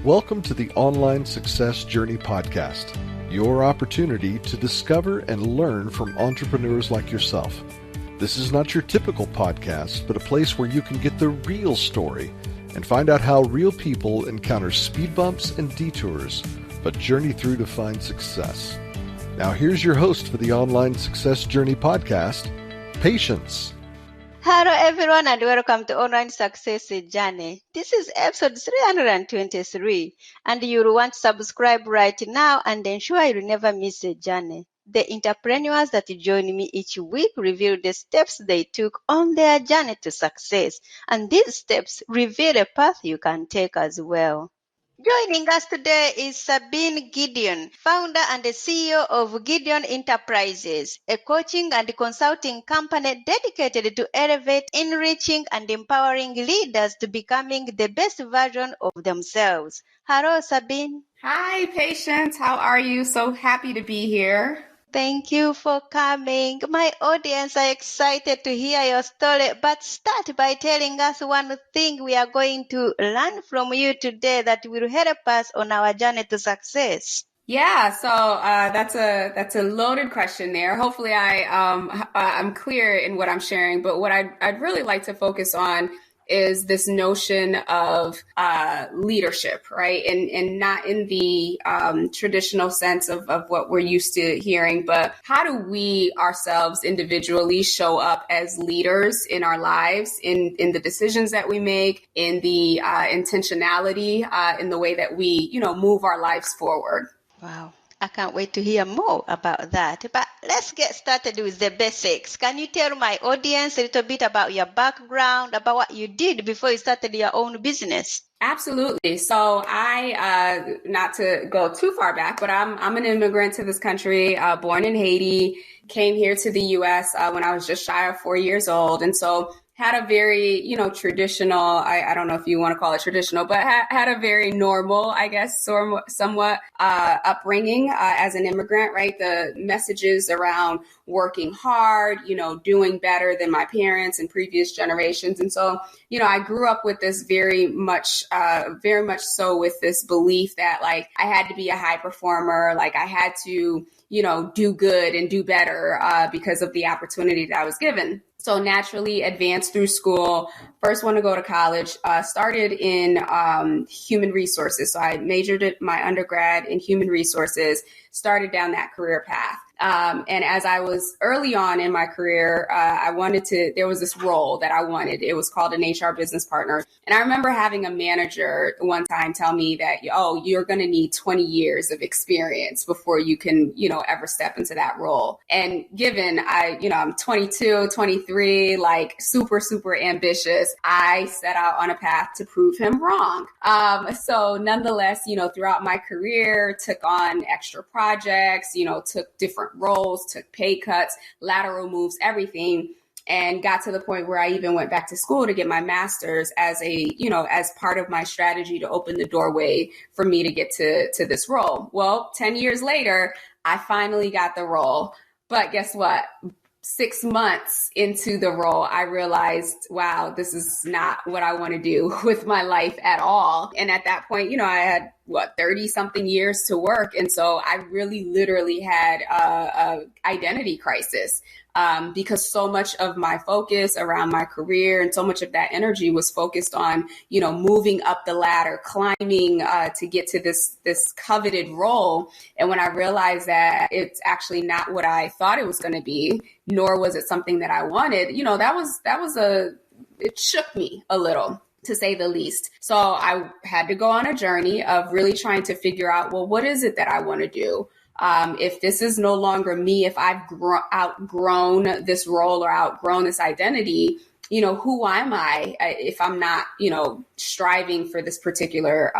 Welcome to the Online Success Journey podcast, your opportunity to discover and learn from entrepreneurs like yourself. This is not your typical podcast, but a place where you can get the real story and find out how real people encounter speed bumps and detours, but journey through to find success. Now here's your host for the Online Success Journey podcast, Patience. Hello everyone and welcome to Online Success Journey. This is episode 323 and you'll want to subscribe right now and ensure you'll never miss a journey. The entrepreneurs that join me each week reveal the steps they took on their journey to success, and these steps reveal a path you can take as well. Joining us today is Sabine Gedeon, founder and the CEO of Gedeon Enterprises, a coaching and consulting company dedicated to elevate, enriching, and empowering leaders to becoming the best version of themselves. Hello, Sabine. Hi, Patience. How are you? So happy to be here. Thank you for coming. My audience are excited to hear your story, but start by telling us one thing we are going to learn from you today that will help us on our journey to success. Yeah, so that's a loaded question there. Hopefully I'm clear in what I'm sharing, but what I'd really like to focus on is this notion of leadership, right? And not in the traditional sense of what we're used to hearing, but how do we ourselves individually show up as leaders in our lives, in the decisions that we make, in the intentionality, in the way that we, move our lives forward. Wow. I can't wait to hear more about that. But let's get started with the basics. Can you tell my audience a little bit about your background, about what you did before you started your own business? Absolutely. So I, not to go too far back, but I'm an immigrant to this country, born in Haiti, came here to the U.S. When I was just shy of 4 years old. And so had a very, traditional, I don't know if you want to call it traditional, but had a very normal, I guess, somewhat upbringing as an immigrant, right? The messages around working hard, doing better than my parents and previous generations. And so, I grew up with this very much so with this belief that like I had to be a high performer, like I had to, do good and do better because of the opportunity that I was given. So naturally advanced through school, first one to go to college, started in human resources. So I majored in my undergrad in human resources, started down that career path. And as I was early on in my career, there was this role that I wanted. It was called an HR business partner. And I remember having a manager one time tell me that, you're going to need 20 years of experience before you can, ever step into that role. And given I'm 22, 23, like super, super ambitious, I set out on a path to prove him wrong. So nonetheless, throughout my career, took on extra projects, took different roles, took pay cuts, lateral moves, everything, and got to the point where I even went back to school to get my master's as as part of my strategy to open the doorway for me to get to this role. Well, 10 years later, I finally got the role. But guess what? 6 months into the role, I realized, wow, this is not what I want to do with my life at all. And at that point, I had 30 something years to work. And so I really literally had a identity crisis because so much of my focus around my career and so much of that energy was focused on, moving up the ladder, climbing to get to this coveted role. And when I realized that it's actually not what I thought it was going to be, nor was it something that I wanted, it shook me a little, to say the least. So I had to go on a journey of really trying to figure out, well, what is it that I want to do? If this is no longer me, if I've outgrown this role or outgrown this identity, who am I if I'm not, striving for this particular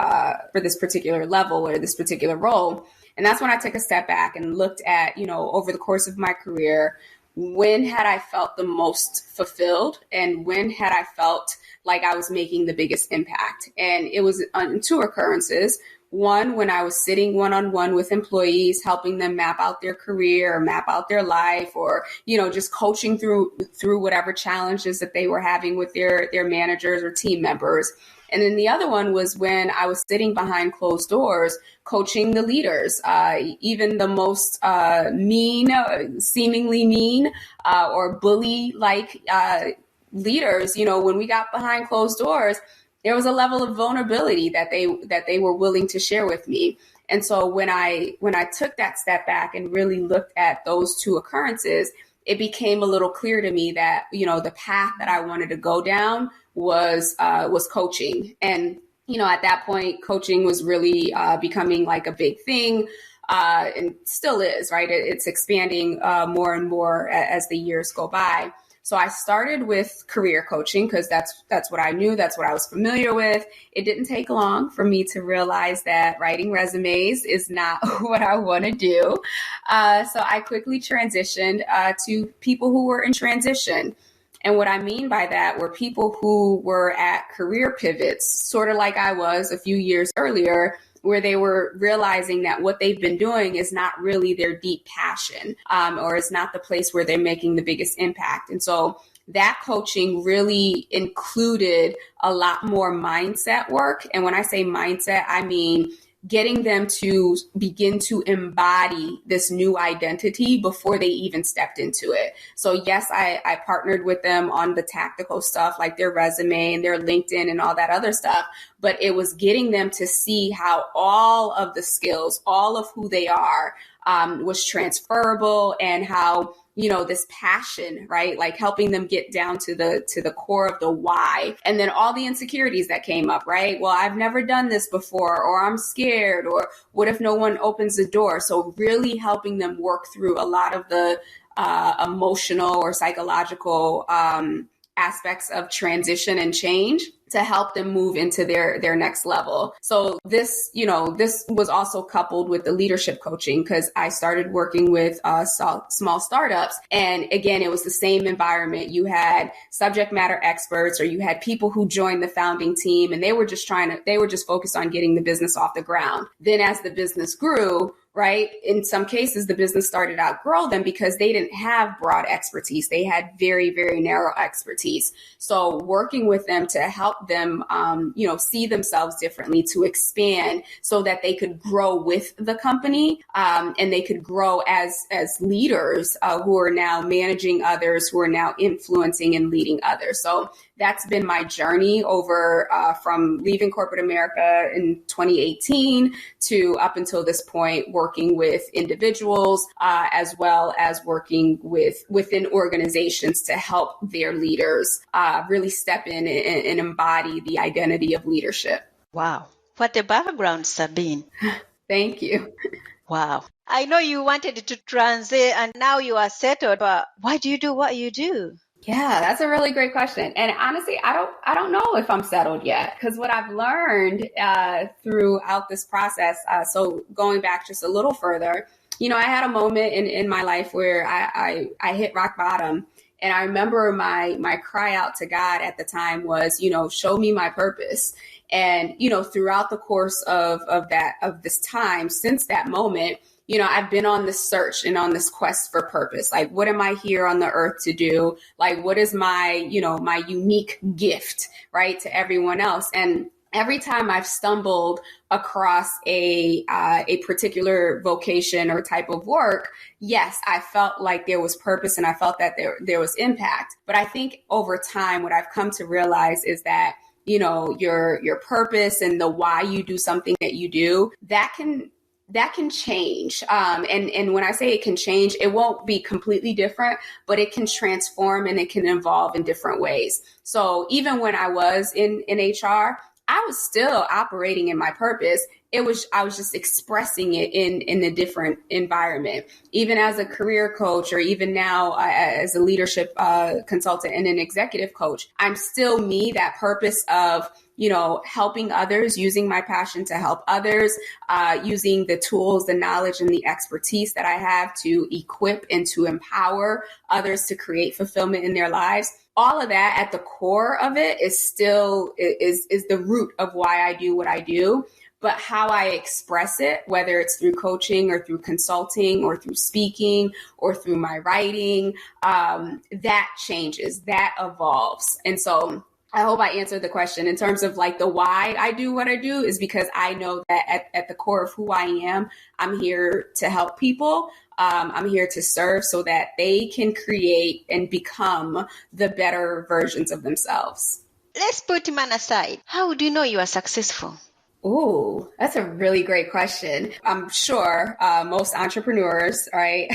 level or this particular role? And that's when I took a step back and looked at, over the course of my career, when had I felt the most fulfilled and when had I felt like I was making the biggest impact? And it was on two occurrences. One, when I was sitting one-on-one with employees, helping them map out their career or map out their life, or, just coaching through whatever challenges that they were having with their managers or team members. And then the other one was when I was sitting behind closed doors, coaching the leaders, even the most seemingly mean or bully-like leaders. When we got behind closed doors, there was a level of vulnerability that they were willing to share with me. And so when I took that step back and really looked at those two occurrences, it became a little clear to me that, the path that I wanted to go down was coaching. And, at that point, coaching was really becoming like a big thing. And still is, right? It's expanding more and more as the years go by. So I started with career coaching because that's what I knew. That's what I was familiar with. It didn't take long for me to realize that writing resumes is not what I want to do. So I quickly transitioned to people who were in transition. And what I mean by that were people who were at career pivots, sort of like I was a few years earlier, where they were realizing that what they've been doing is not really their deep passion, or is not the place where they're making the biggest impact. And so that coaching really included a lot more mindset work. And when I say mindset, I mean getting them to begin to embody this new identity before they even stepped into it. So yes, I partnered with them on the tactical stuff like their resume and their LinkedIn and all that other stuff, but it was getting them to see how all of the skills, all of who they are, was transferable, and how this passion, right? Like helping them get down to the core of the why. And then all the insecurities that came up, right? Well, I've never done this before, or I'm scared, or what if no one opens the door? So really helping them work through a lot of the emotional or psychological aspects of transition and change to help them move into their next level. So this was also coupled with the leadership coaching, because I started working with small startups. And again, it was the same environment. You had subject matter experts, or you had people who joined the founding team, and they were just focused on getting the business off the ground. Then as the business grew, right? In some cases, the business started to outgrow them because they didn't have broad expertise. They had very, very narrow expertise. So working with them to help them, see themselves differently, to expand so that they could grow with the company, and they could grow as leaders who are now managing others, who are now influencing and leading others. So that's been my journey over from leaving corporate America in 2018 to up until this point, working with individuals as well as working within organizations to help their leaders really step in and embody the identity of leadership. Wow. What a background, Sabine. Thank you. Wow. I know you wanted to transit and now you are settled, but why do you do what you do? Yeah, that's a really great question. And honestly, I don't know if I'm settled yet, because what I've learned throughout this process, so going back just a little further, I had a moment in my life where I hit rock bottom. And I remember my cry out to God at the time was, show me my purpose. And, throughout the course of this time, since that moment, I've been on this search and on this quest for purpose. Like, what am I here on the earth to do? Like, what is my, my unique gift, right, to everyone else? And every time I've stumbled across a particular vocation or type of work, yes, I felt like there was purpose and I felt that there was impact. But I think over time, what I've come to realize is that, your purpose and the why you do something that you do, that can change. And when I say it can change, it won't be completely different, but it can transform and it can evolve in different ways. So even when I was in HR, I was still operating in my purpose. I was just expressing it in a different environment. Even as a career coach, or even now as a leadership consultant and an executive coach, I'm still me, that purpose of, helping others, using my passion to help others, using the tools, the knowledge, and the expertise that I have to equip and to empower others to create fulfillment in their lives. All of that at the core of it is still is the root of why I do what I do. But how I express it, whether it's through coaching or through consulting or through speaking or through my writing, that changes, that evolves. And so I hope I answered the question in terms of like the why I do what I do is because I know that at the core of who I am, I'm here to help people. I'm here to serve so that they can create and become the better versions of themselves. Let's put man aside. How do you know you are successful? Ooh, that's a really great question. I'm sure most entrepreneurs, right,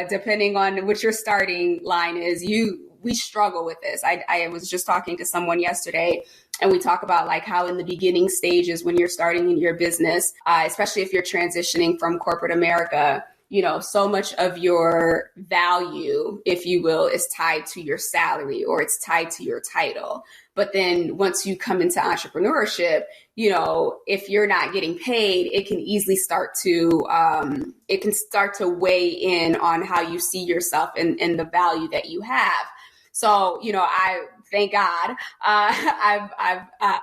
depending on what your starting line is, we struggle with this. I was just talking to someone yesterday, and we talk about like how in the beginning stages when you're starting in your business, especially if you're transitioning from corporate America, so much of your value, if you will, is tied to your salary or it's tied to your title. But then once you come into entrepreneurship, if you're not getting paid, it can easily start to weigh in on how you see yourself and the value that you have. So, I thank God, I've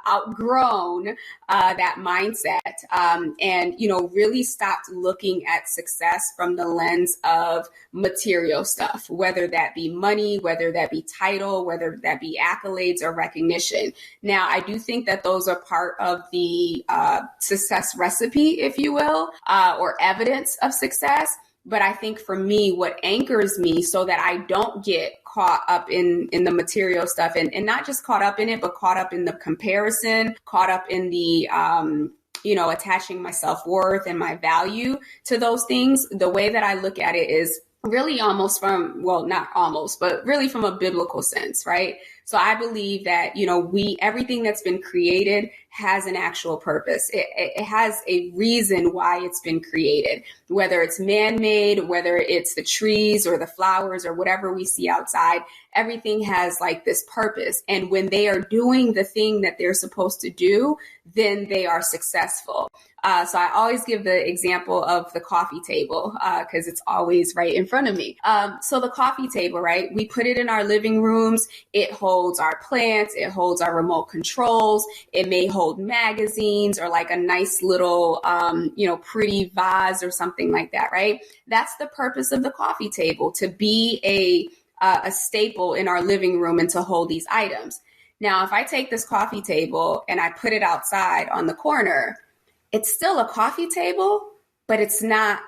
outgrown that mindset, and really stopped looking at success from the lens of material stuff, whether that be money, whether that be title, whether that be accolades or recognition. Now, I do think that those are part of the success recipe, if you will, or evidence of success. But I think for me, what anchors me so that I don't get caught up in the material stuff and not just caught up in it, but caught up in the comparison, caught up in the, attaching my self-worth and my value to those things. The way that I look at it is really almost not almost, but really from a biblical sense, right? So I believe that, everything that's been created has an actual purpose. It has a reason why it's been created, whether it's man-made, whether it's the trees or the flowers or whatever we see outside, everything has like this purpose. And when they are doing the thing that they're supposed to do, then they are successful. So I always give the example of the coffee table because it's always right in front of me. So the coffee table, right? We put it in our living rooms. It holds our plants. It holds our remote controls. It may hold magazines or like a nice little, pretty vase or something like that, right? That's the purpose of the coffee table, to be a staple in our living room and to hold these items. Now, if I take this coffee table and I put it outside on the corner, it's still a coffee table, but it's not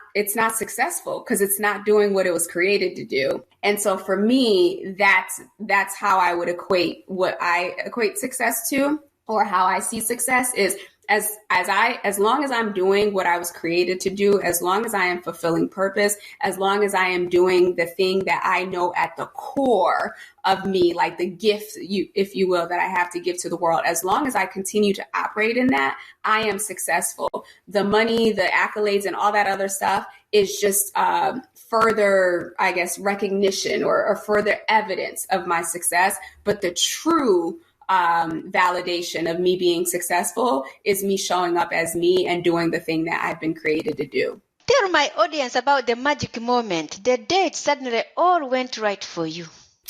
successful because it's not doing what it was created to do. And so for me, that's how I would equate what I equate success to, or how I see success is as long as I'm doing what I was created to do, as long as I am fulfilling purpose, as long as I am doing the thing that I know at the core of me, like the gift, if you will, that I have to give to the world, as long as I continue to operate in that, I am successful. The money, the accolades, and all that other stuff is just further, I guess, recognition or further evidence of my success. But the true validation of me being successful is me showing up as me and doing the thing that I've been created to do. Tell my audience about the magic moment, the day it suddenly all went right for you.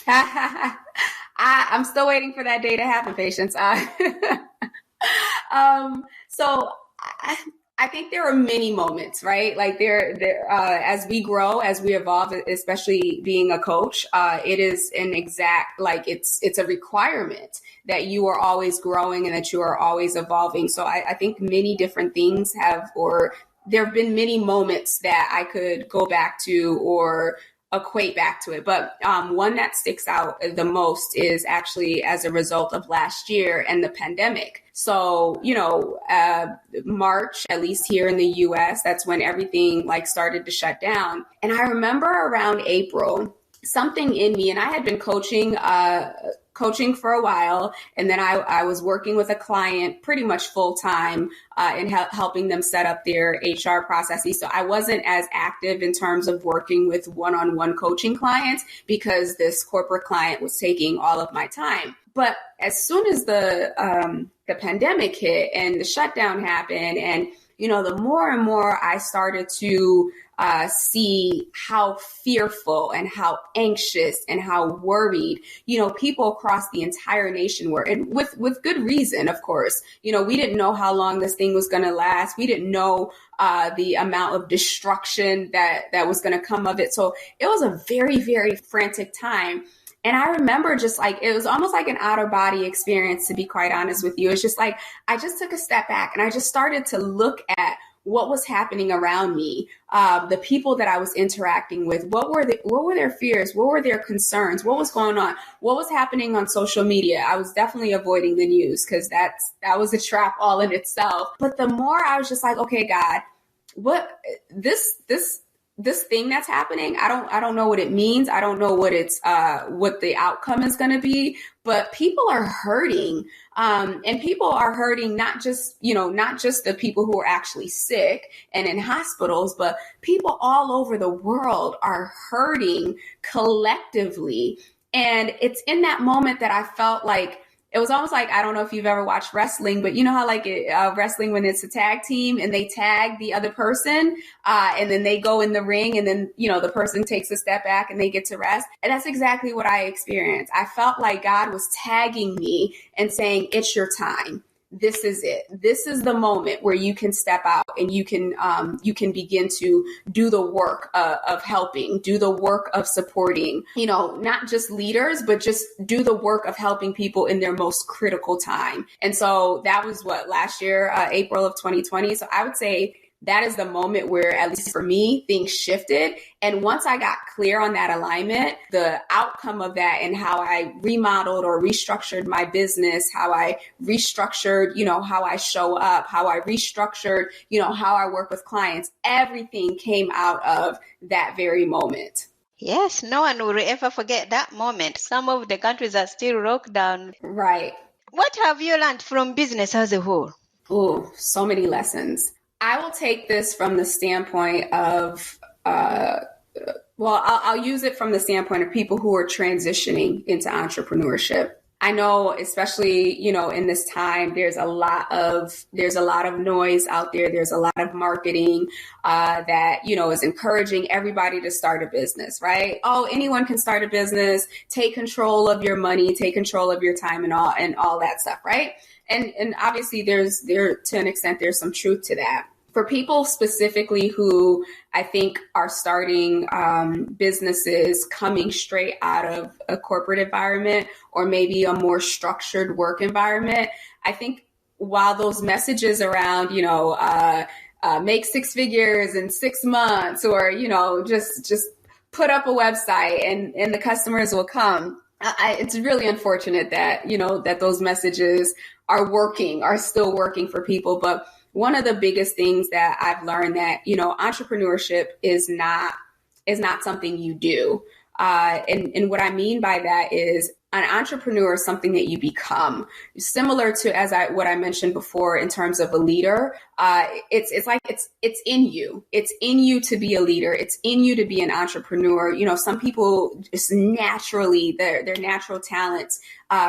I'm still waiting for that day to happen, Patience. So I think there are many moments, right? Like as we grow, as we evolve, especially being a coach, it is an exact, like it's a requirement that you are always growing and that you are always evolving. So I think many different things there have been many moments that I could go back to or equate back to it. But one that sticks out the most is actually as a result of last year and the pandemic. So, March, at least here in the US, that's when everything like started to shut down. And I remember around April, something in me, and I had been coaching for a while. And then I was working with a client pretty much full time and helping them set up their HR processes. So I wasn't as active in terms of working with one-on-one coaching clients because this corporate client was taking all of my time. But as soon as the pandemic hit and the shutdown happened, and the more and more I started to see how fearful and how anxious and how worried, people across the entire nation were, and with good reason, of course. We didn't know how long this thing was going to last. We didn't know the amount of destruction that was going to come of it. So it was a very, very frantic time. And I remember just like, it was almost like an out of body experience, to be quite honest with you. It's just like, I just took a step back and I just started to look at what was happening around me, the people that I was interacting with, what were their fears? What were their concerns? What was going on? What was happening on social media? I was definitely avoiding the news because that was a trap all in itself. But the more I was just like, okay, God, what this thing that's happening, I don't know what it means. I don't know what what the outcome is going to be, but people are hurting. And people are hurting, not just the people who are actually sick and in hospitals, but people all over the world are hurting collectively. And it's in that moment that I felt like, it was almost like, I don't know if you've ever watched wrestling, but you know how like wrestling, when it's a tag team and they tag the other person and then they go in the ring and then, the person takes a step back and they get to rest. And that's exactly what I experienced. I felt like God was tagging me and saying, it's your time. This is it. This is the moment where you can step out and you can begin to do the work of helping, do the work of supporting, not just leaders, but just do the work of helping people in their most critical time. And so that was last year, April of 2020. So I would say that is the moment where, at least for me, things shifted. And once I got clear on that alignment, the outcome of that and how I remodeled or restructured my business, how I restructured, how I show up, how I restructured, how I work with clients, everything came out of that very moment. Yes, no one will ever forget that moment. Some of the countries are still locked down. Right. What have you learned from business as a whole? Oh, so many lessons. I will take this from the standpoint of, I'll use it from the standpoint of people who are transitioning into entrepreneurship. I know, especially, in this time, there's a lot of noise out there. There's a lot of marketing that, is encouraging everybody to start a business, right? Oh, anyone can start a business, take control of your money, take control of your time and all that stuff, right? And obviously to an extent, there's some truth to that. For people specifically who I think are starting businesses coming straight out of a corporate environment or maybe a more structured work environment, I think while those messages around, make 6 figures in 6 months or, just put up a website and the customers will come. It's really unfortunate that, that those messages are still working for people. But one of the biggest things that I've learned that, entrepreneurship is not something you do. And what I mean by that is an entrepreneur is something that you become, similar to what I mentioned before in terms of a leader. It's in you. It's in you to be a leader. It's in you to be an entrepreneur. Some people just naturally, their natural talents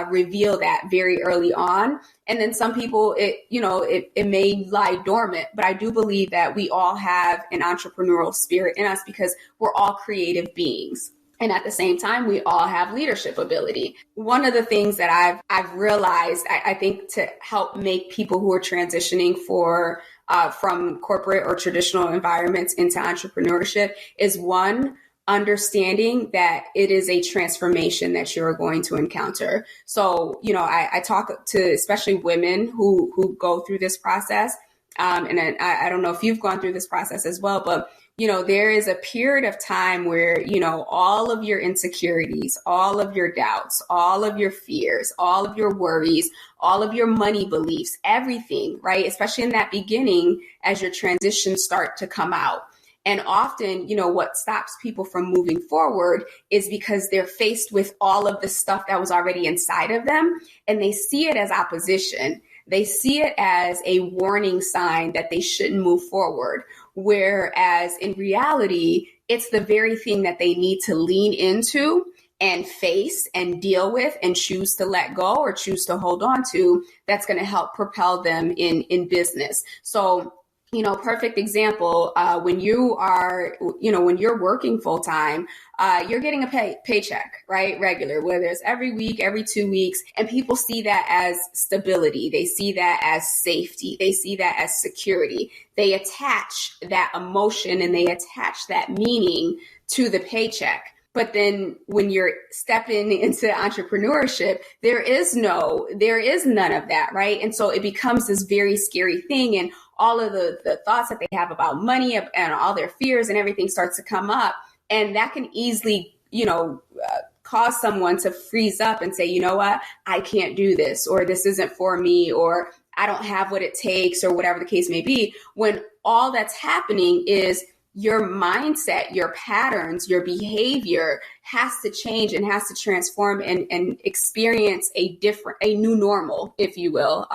reveal that very early on. And then some people, it may lie dormant, but I do believe that we all have an entrepreneurial spirit in us because we're all creative beings. And at the same time, we all have leadership ability. One of the things that I've realized, I think, to help make people who are transitioning from corporate or traditional environments into entrepreneurship is one, understanding that it is a transformation that you're going to encounter. So, I talk to especially women who go through this process. And I don't know if you've gone through this process as well, but there is a period of time where, all of your insecurities, all of your doubts, all of your fears, all of your worries, all of your money beliefs, everything, right? Especially in that beginning, as your transitions start to come out. And often, what stops people from moving forward is because they're faced with all of the stuff that was already inside of them, and they see it as opposition. They see it as a warning sign that they shouldn't move forward. Whereas in reality, it's the very thing that they need to lean into and face and deal with and choose to let go or choose to hold on to that's going to help propel them in business. So, perfect example, when you're working full time, you're getting a paycheck, right? Regular, whether it's every week, every 2 weeks, and people see that as stability. They see that as safety. They see that as security. They attach that emotion and they attach that meaning to the paycheck. But then when you're stepping into entrepreneurship, there is none of that, right? And so it becomes this very scary thing. And all of the thoughts that they have about money and all their fears and everything starts to come up. And that can easily, cause someone to freeze up and say, you know what, I can't do this, or this isn't for me, or I don't have what it takes, or whatever the case may be, when all that's happening is your mindset, your patterns, your behavior has to change and has to transform and experience a new normal, if you will,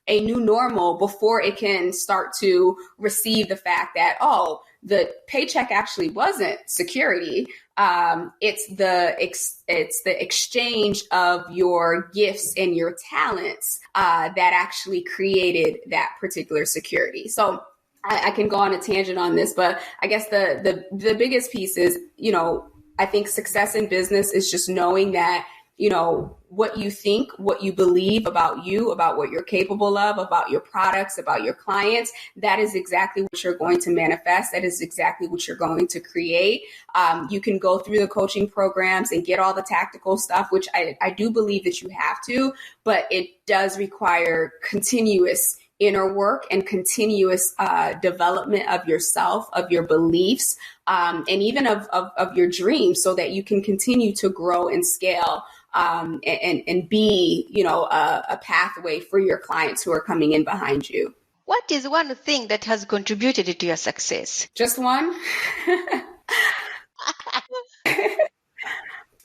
a new normal before it can start to receive the fact that, oh, the paycheck actually wasn't security. It's the exchange of your gifts and your talents that actually created that particular security. So I can go on a tangent on this, but I guess the biggest piece is, I think success in business is just knowing that, what you think, what you believe about you, about what you're capable of, about your products, about your clients, that is exactly what you're going to manifest. That is exactly what you're going to create. You can go through the coaching programs and get all the tactical stuff, which I do believe that you have to, but it does require continuous inner work and continuous development of yourself, of your beliefs, and even of your dreams, so that you can continue to grow and scale and be, a pathway for your clients who are coming in behind you. What is one thing that has contributed to your success? Just one?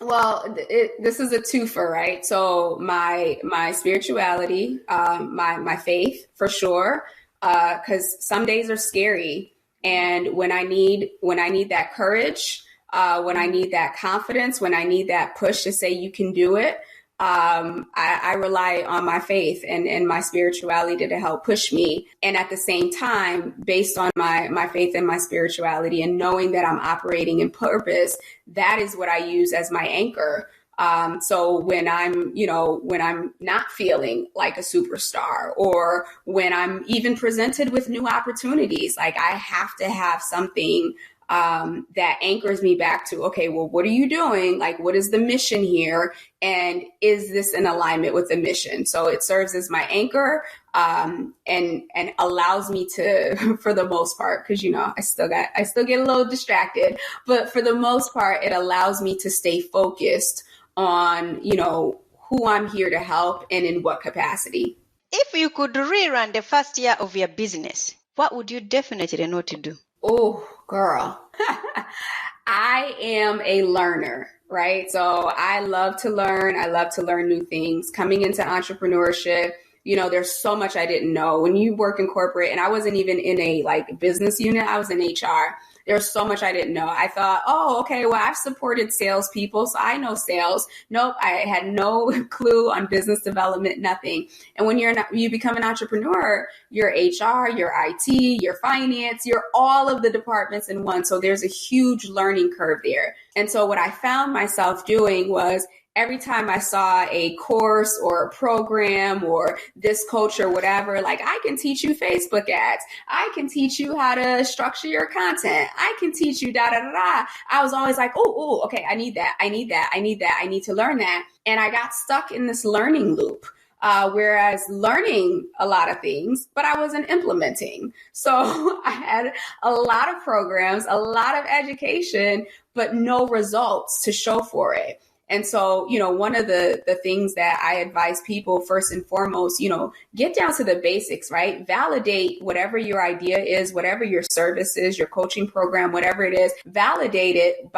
Well, this is a twofer, right? So my spirituality, my faith, for sure, because some days are scary, and when I need that courage, when I need that confidence, when I need that push to say you can do it, I rely on my faith and my spirituality to help push me. And at the same time, based on my faith and my spirituality and knowing that I'm operating in purpose, that is what I use as my anchor. So when I'm not feeling like a superstar, or when I'm even presented with new opportunities, like I have to have something that anchors me back to, okay, well, what are you doing? Like, what is the mission here? And is this in alignment with the mission? So it serves as my anchor, and allows me to, for the most part, because, I still get a little distracted, but for the most part, it allows me to stay focused on, who I'm here to help and in what capacity. If you could rerun the first year of your business, what would you definitely know to do? Oh, girl. I am a learner, right? So I love to learn. I love to learn new things. Coming into entrepreneurship, there's so much I didn't know. When you work in corporate, and I wasn't even in a business unit, I was in HR. There's so much I didn't know. I thought, oh, okay, well, I've supported salespeople, so I know sales. Nope, I had no clue on business development, nothing. And when you become an entrepreneur, you're HR, you're IT, you're finance, you're all of the departments in one. So there's a huge learning curve there. And so what I found myself doing was, every time I saw a course or a program or this coach or whatever, like, I can teach you Facebook ads. I can teach you how to structure your content. I can teach you da, da, da, da. I was always like, oh, okay, I need that. I need to learn that. And I got stuck in this learning loop. Whereas learning a lot of things, but I wasn't implementing. So I had a lot of programs, a lot of education, but no results to show for it. And so, one of the things that I advise people, first and foremost, get down to the basics, right? Validate whatever your idea is, whatever your service is, your coaching program, whatever it is, validate it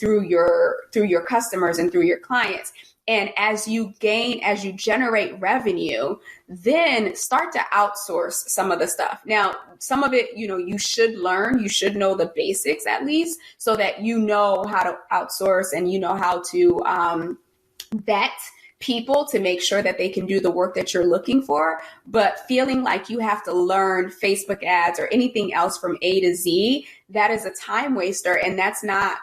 through your customers and through your clients. And as you generate revenue, then start to outsource some of the stuff. Now, some of it, you should know the basics at least, so that you know how to outsource and you know how to vet people to make sure that they can do the work that you're looking for. But feeling like you have to learn Facebook ads or anything else from A to Z, that is a time waster. And that's not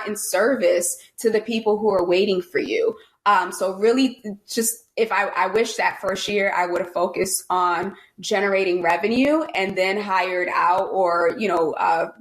in service to the people who are waiting for you. So really just if I wish that first year I would have focused on generating revenue and then hired out or,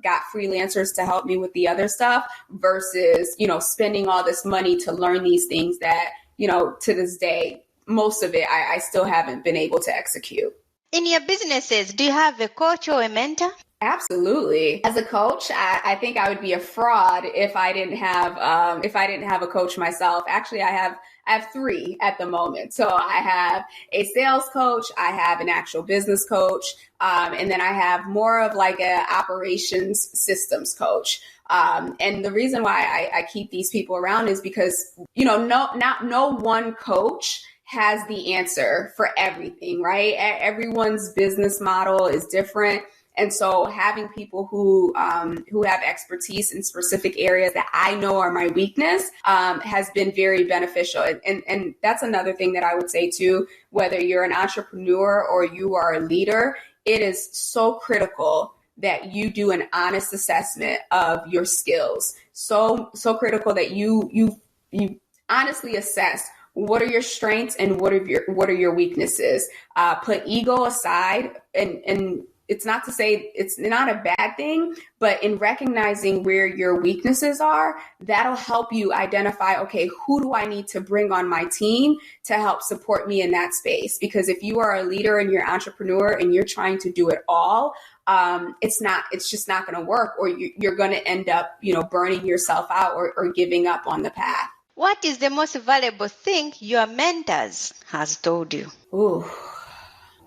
got freelancers to help me with the other stuff versus, spending all this money to learn these things that, to this day, most of it, I still haven't been able to execute. In your businesses, do you have a coach or a mentor? Absolutely. As a coach, I think I would be a fraud if I didn't have a coach myself. Actually, I have three at the moment. So I have a sales coach, I have an actual business coach, and then I have more of like a operations systems coach. And the reason why I keep these people around is because no one coach has the answer for everything, right? Everyone's business model is different. And so having people who have expertise in specific areas that I know are my weakness has been very beneficial. And that's another thing that I would say too, whether you're an entrepreneur or you are a leader, it is so critical that you do an honest assessment of your skills. So critical that you honestly assess what are your strengths and what are your weaknesses. Put ego aside and it's not to say it's not a bad thing, but in recognizing where your weaknesses are, that'll help you identify, okay, who do I need to bring on my team to help support me in that space? Because if you are a leader and you're an entrepreneur and you're trying to do it all, it's just not going to work, or you're going to end up, burning yourself out or giving up on the path. What is the most valuable thing your mentors has told you? Ooh,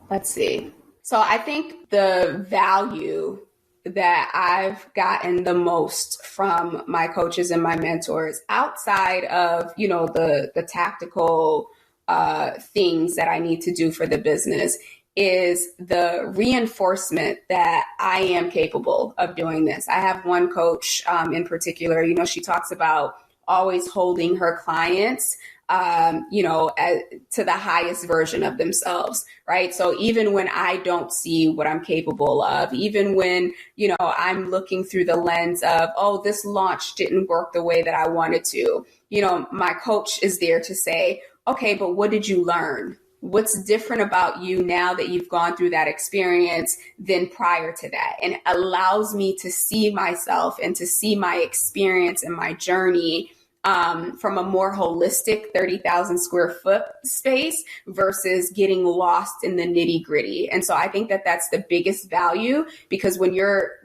let's see. So I think the value that I've gotten the most from my coaches and my mentors outside of, the tactical things that I need to do for the business is the reinforcement that I am capable of doing this. I have one coach in particular, she talks about always holding her clients to the highest version of themselves, right? So even when I don't see what I'm capable of, even when, I'm looking through the lens of, oh, this launch didn't work the way that I wanted to, my coach is there to say, okay, but what did you learn? What's different about you now that you've gone through that experience than prior to that? And it allows me to see myself and to see my experience and my journey from a more holistic 30,000 square foot space versus getting lost in the nitty gritty. And so I think that that's the biggest value, because when you're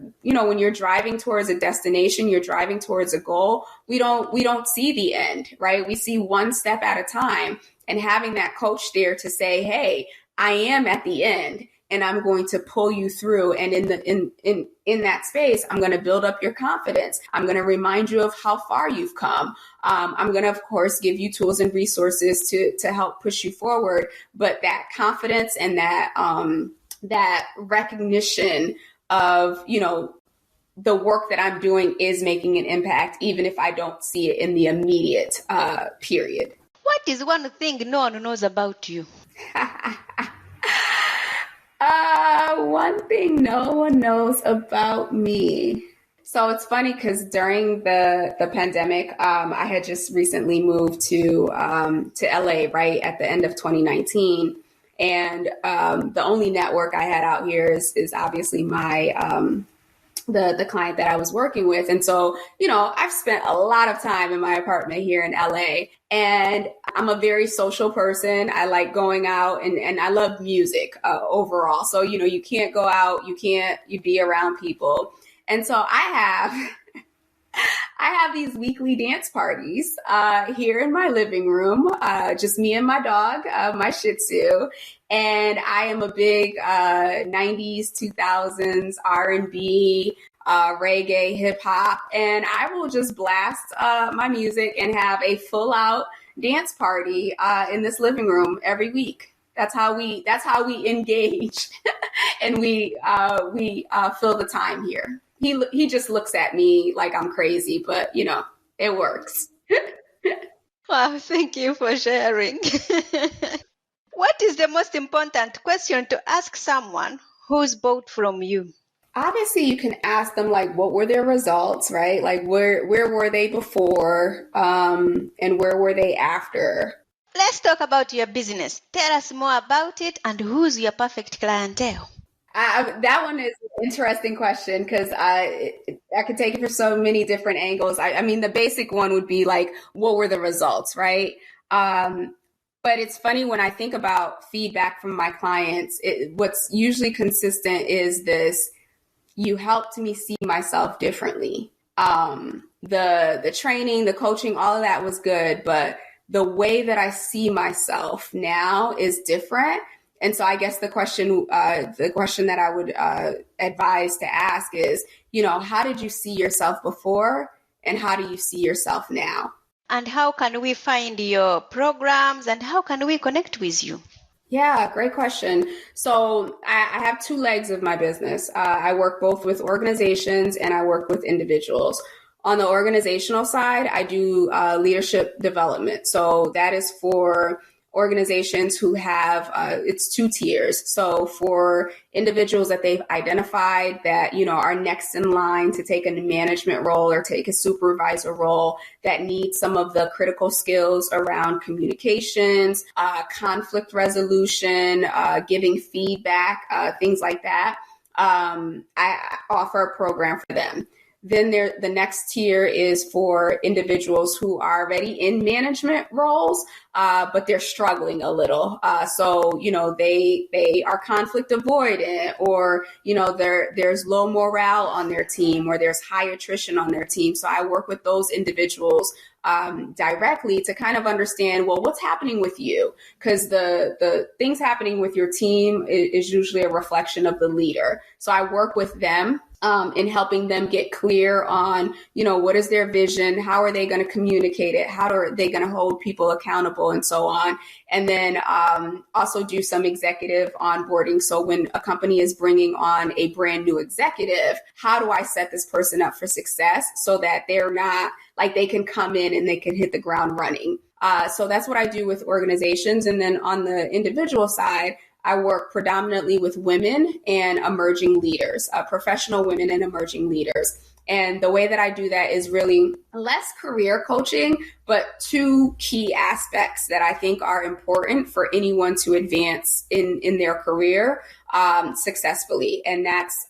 driving towards a destination, you're driving towards a goal, we don't see the end, right? We see one step at a time, and having that coach there to say, hey, I am at the end, and I'm going to pull you through. And in that space, I'm going to build up your confidence. I'm going to remind you of how far you've come. I'm going to, of course, give you tools and resources to help push you forward. But that confidence and that recognition of, the work that I'm doing is making an impact, even if I don't see it in the immediate period. What is one thing no one knows about you? One thing no one knows about me. So it's funny because during the pandemic, I had just recently moved to LA right at the end of 2019. And the only network I had out here is obviously my the client that I was working with. And so, I've spent a lot of time in my apartment here in LA, and I'm a very social person. I like going out and I love music overall. So, you can't go out, you be around people. And so I have these weekly dance parties here in my living room, just me and my dog, my Shih Tzu. And I am a big 90s, 2000s R&B, reggae, hip hop, and I will just blast my music and have a full out dance party in this living room every week. That's how we engage, and we fill the time here. He just looks at me like I'm crazy, but it works. Wow, thank you for sharing. What is the most important question to ask someone who's bought from you? Obviously, you can ask them like, what were their results, right? Like, where were they before, and where were they after? Let's talk about your business. Tell us more about it and who's your perfect clientele. That one is an interesting question because I could take it from so many different angles. I mean, the basic one would be like, what were the results, right? But it's funny when I think about feedback from my clients, what's usually consistent is this: you helped me see myself differently. The training, the coaching, all of that was good, but the way that I see myself now is different. And so I guess the question that I would advise to ask is, how did you see yourself before, and how do you see yourself now? And how can we find your programs, and how can we connect with you? Yeah, great question. So I have two legs of my business. I work both with organizations and I work with individuals. On the organizational side, I do leadership development. So that is for organizations who have, it's two tiers. So for individuals that they've identified that, are next in line to take a management role or take a supervisor role, that need some of the critical skills around communications, conflict resolution, giving feedback, things like that. I offer a program for them. Then the next tier is for individuals who are already in management roles, but they're struggling a little. So, they are conflict avoidant, or, there's low morale on their team, or there's high attrition on their team. So I work with those individuals directly to kind of understand, well, what's happening with you? Because the things happening with your team is usually a reflection of the leader. So I work with them in helping them get clear on, what is their vision? How are they going to communicate it? How are they going to hold people accountable, and so on? And then also do some executive onboarding. So when a company is bringing on a brand new executive, how do I set this person up for success so that they're not like they can come in and they can hit the ground running? So that's what I do with organizations. And then on the individual side, I work predominantly with women and emerging leaders, professional women and emerging leaders. And the way that I do that is really less career coaching, but two key aspects that I think are important for anyone to advance in their career successfully. And that's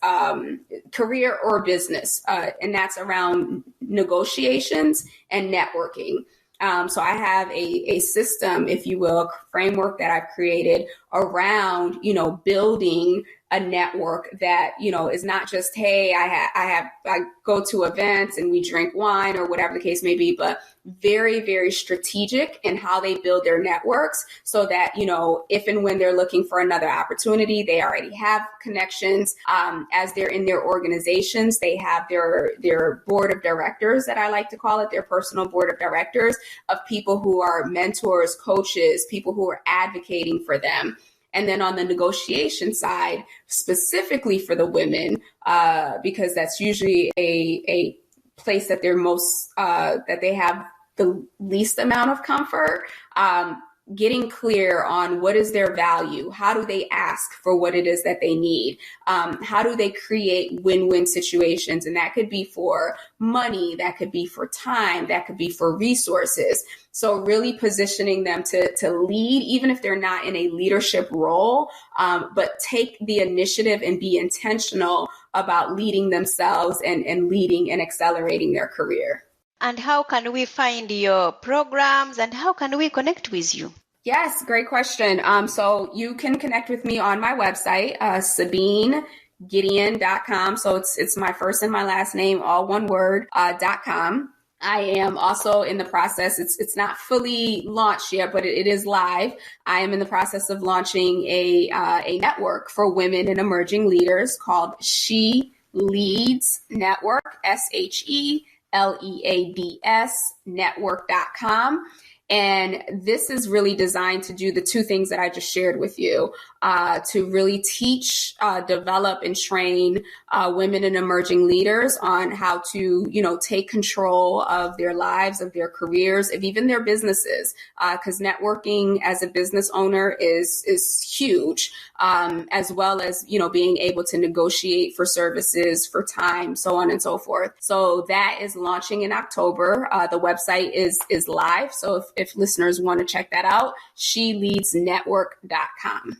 career or business. And that's around negotiations and networking. So I have a system, if you will, a framework that I've created around, building a network that, is not just, hey, I go to events and we drink wine or whatever the case may be, but very, very strategic in how they build their networks so that, if and when they're looking for another opportunity, they already have connections. As they're in their organizations, they have their board of directors, that I like to call it, their personal board of directors, of people who are mentors, coaches, people who are advocating for them. And then on the negotiation side, specifically for the women, because that's usually a place that they're most, that they have the least amount of comfort, getting clear on what is their value, how do they ask for what it is that they need, how do they create win-win situations, and that could be for money, that could be for time, that could be for resources. So really positioning them to lead, even if they're not in a leadership role, but take the initiative and be intentional about leading themselves and leading and accelerating their career. And how can we find your programs, and how can we connect with you? Yes, great question. So you can connect with me on my website, SabineGedeon.com. So it's my first and my last name, all one word, .com. I am also in the process. It's not fully launched yet, but it is live. I am in the process of launching a network for women and emerging leaders called She Leads Network, SHELEADS network.com. And this is really designed to do the two things that I just shared with you. to really teach, develop, and train women and emerging leaders on how to, take control of their lives, of their careers, of even their businesses. Because networking as a business owner is huge, as well as, being able to negotiate for services, for time, so on and so forth. So that is launching in October. The website is live. So if listeners want to check that out, sheleadsnetwork.com.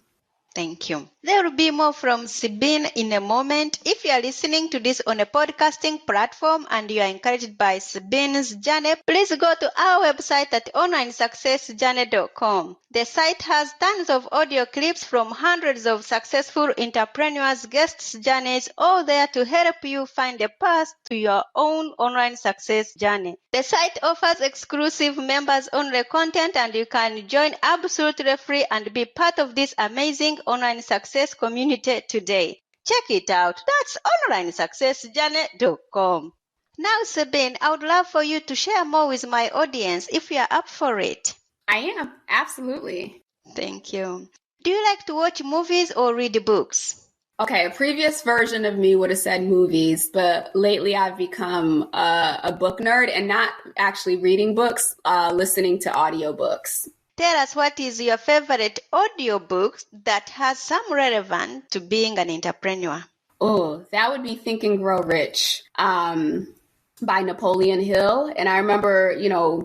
Thank you. There will be more from Sabine in a moment. If you are listening to this on a podcasting platform and you are encouraged by Sabine's journey, please go to our website at onlinesuccessjourney.com. The site has tons of audio clips from hundreds of successful entrepreneurs' guests' journeys, all there to help you find a path to your own online success journey. The site offers exclusive members-only content, and you can join absolutely free and be part of this amazing online success community today. Check it out. That's onlinesuccessjourney.com. Now, Sabine, I would love for you to share more with my audience if you are up for it. I am, absolutely. Thank you. Do you like to watch movies or read books? Okay, a previous version of me would have said movies, but lately I've become a book nerd and not actually reading books, listening to audiobooks. Tell us, what is your favorite audiobook that has some relevance to being an entrepreneur? Oh, that would be Think and Grow Rich by Napoleon Hill. And I remember,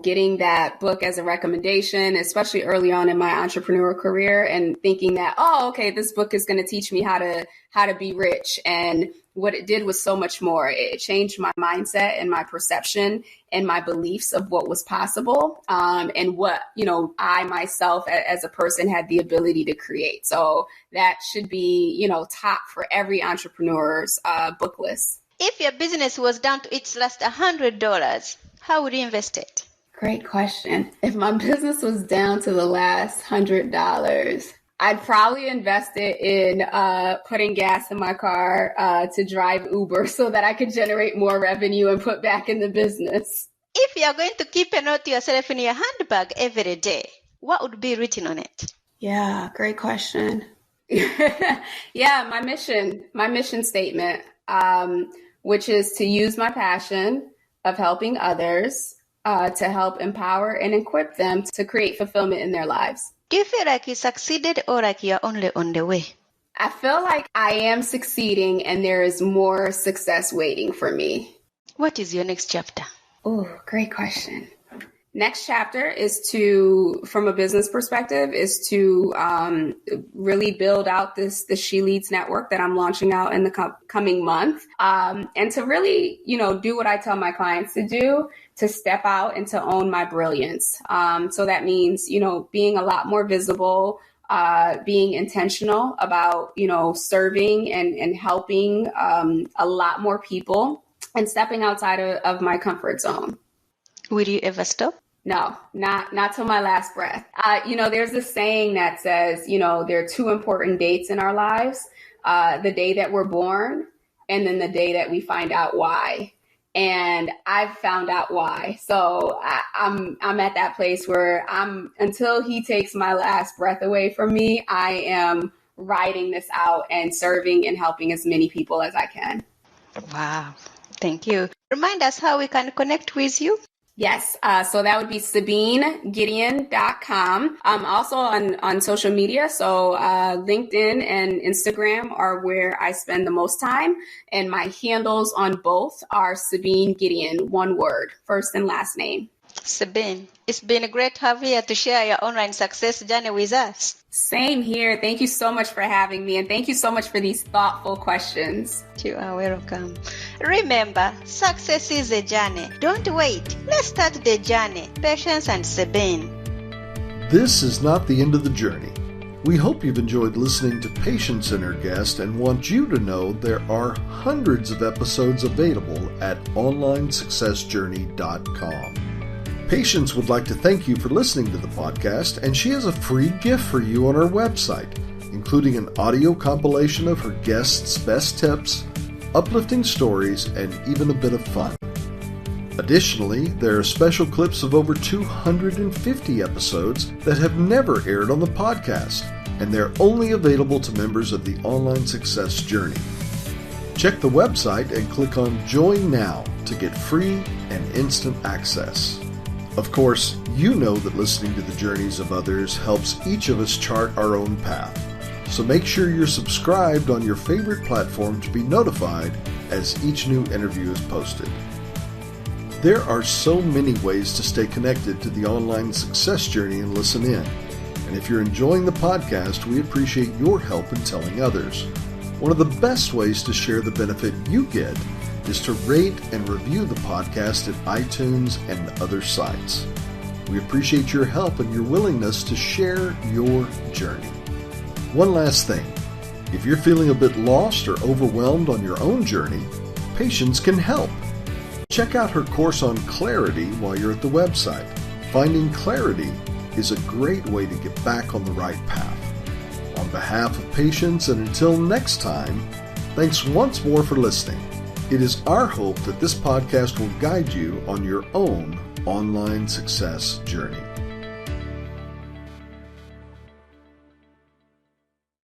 getting that book as a recommendation, especially early on in my entrepreneurial career, and thinking that, this book is going to teach me how to be rich. And what it did was so much more. It changed my mindset and my perception and my beliefs of what was possible, and what, I myself as a person had the ability to create. So that should be, top for every entrepreneur's book list. If your business was down to its last $100, how would you invest it? Great question. If my business was down to the last $100, I'd probably invest it in putting gas in my car to drive Uber so that I could generate more revenue and put back in the business. If you're going to keep a note to yourself in your handbag every day, what would be written on it? Yeah, great question. Yeah, my mission statement, which is to use my passion of helping others to help empower and equip them to create fulfillment in their lives. Do you feel like you succeeded or like you're only on the way? I feel like I am succeeding and there is more success waiting for me. What is your next chapter? Oh, great question. Next chapter is from a business perspective, is to really build out the She Leads network that I'm launching out in the coming month, and to really, do what I tell my clients to do, to step out and to own my brilliance. So that means, being a lot more visible, being intentional about, serving and helping a lot more people, and stepping outside of my comfort zone. Will you ever stop? No, not till my last breath. There's this saying that says, there are two important dates in our lives, the day that we're born and then the day that we find out why. And I've found out why. So I'm at that place where until he takes my last breath away from me, I am riding this out and serving and helping as many people as I can. Wow. Thank you. Remind us how we can connect with you. Yes. So that would be SabineGedeon.com. I'm also on social media. So LinkedIn and Instagram are where I spend the most time. And my handles on both are Sabine Gedeon, one word, first and last name. Sabine, it's been great having you to share your online success journey with us. Same here. Thank you so much for having me. And thank you so much for these thoughtful questions. You are welcome. Remember, success is a journey. Don't wait. Let's start the journey. Patience and Sabine. This is not the end of the journey. We hope you've enjoyed listening to Patience and her guest and want you to know there are hundreds of episodes available at onlinesuccessjourney.com. Patience would like to thank you for listening to the podcast, and she has a free gift for you on our website, including an audio compilation of her guests' best tips, uplifting stories, and even a bit of fun. Additionally, there are special clips of over 250 episodes that have never aired on the podcast, and they're only available to members of the Online Success Journey. Check the website and click on Join Now to get free and instant access. Of course, you know that listening to the journeys of others helps each of us chart our own path. So make sure you're subscribed on your favorite platform to be notified as each new interview is posted. There are so many ways to stay connected to the Online Success Journey and listen in. And if you're enjoying the podcast, we appreciate your help in telling others. One of the best ways to share the benefit you get is to rate and review the podcast at iTunes and other sites. We appreciate your help and your willingness to share your journey. One last thing. If you're feeling a bit lost or overwhelmed on your own journey, Patience can help. Check out her course on clarity while you're at the website. Finding clarity is a great way to get back on the right path. On behalf of Patience, and until next time, thanks once more for listening. It is our hope that this podcast will guide you on your own online success journey.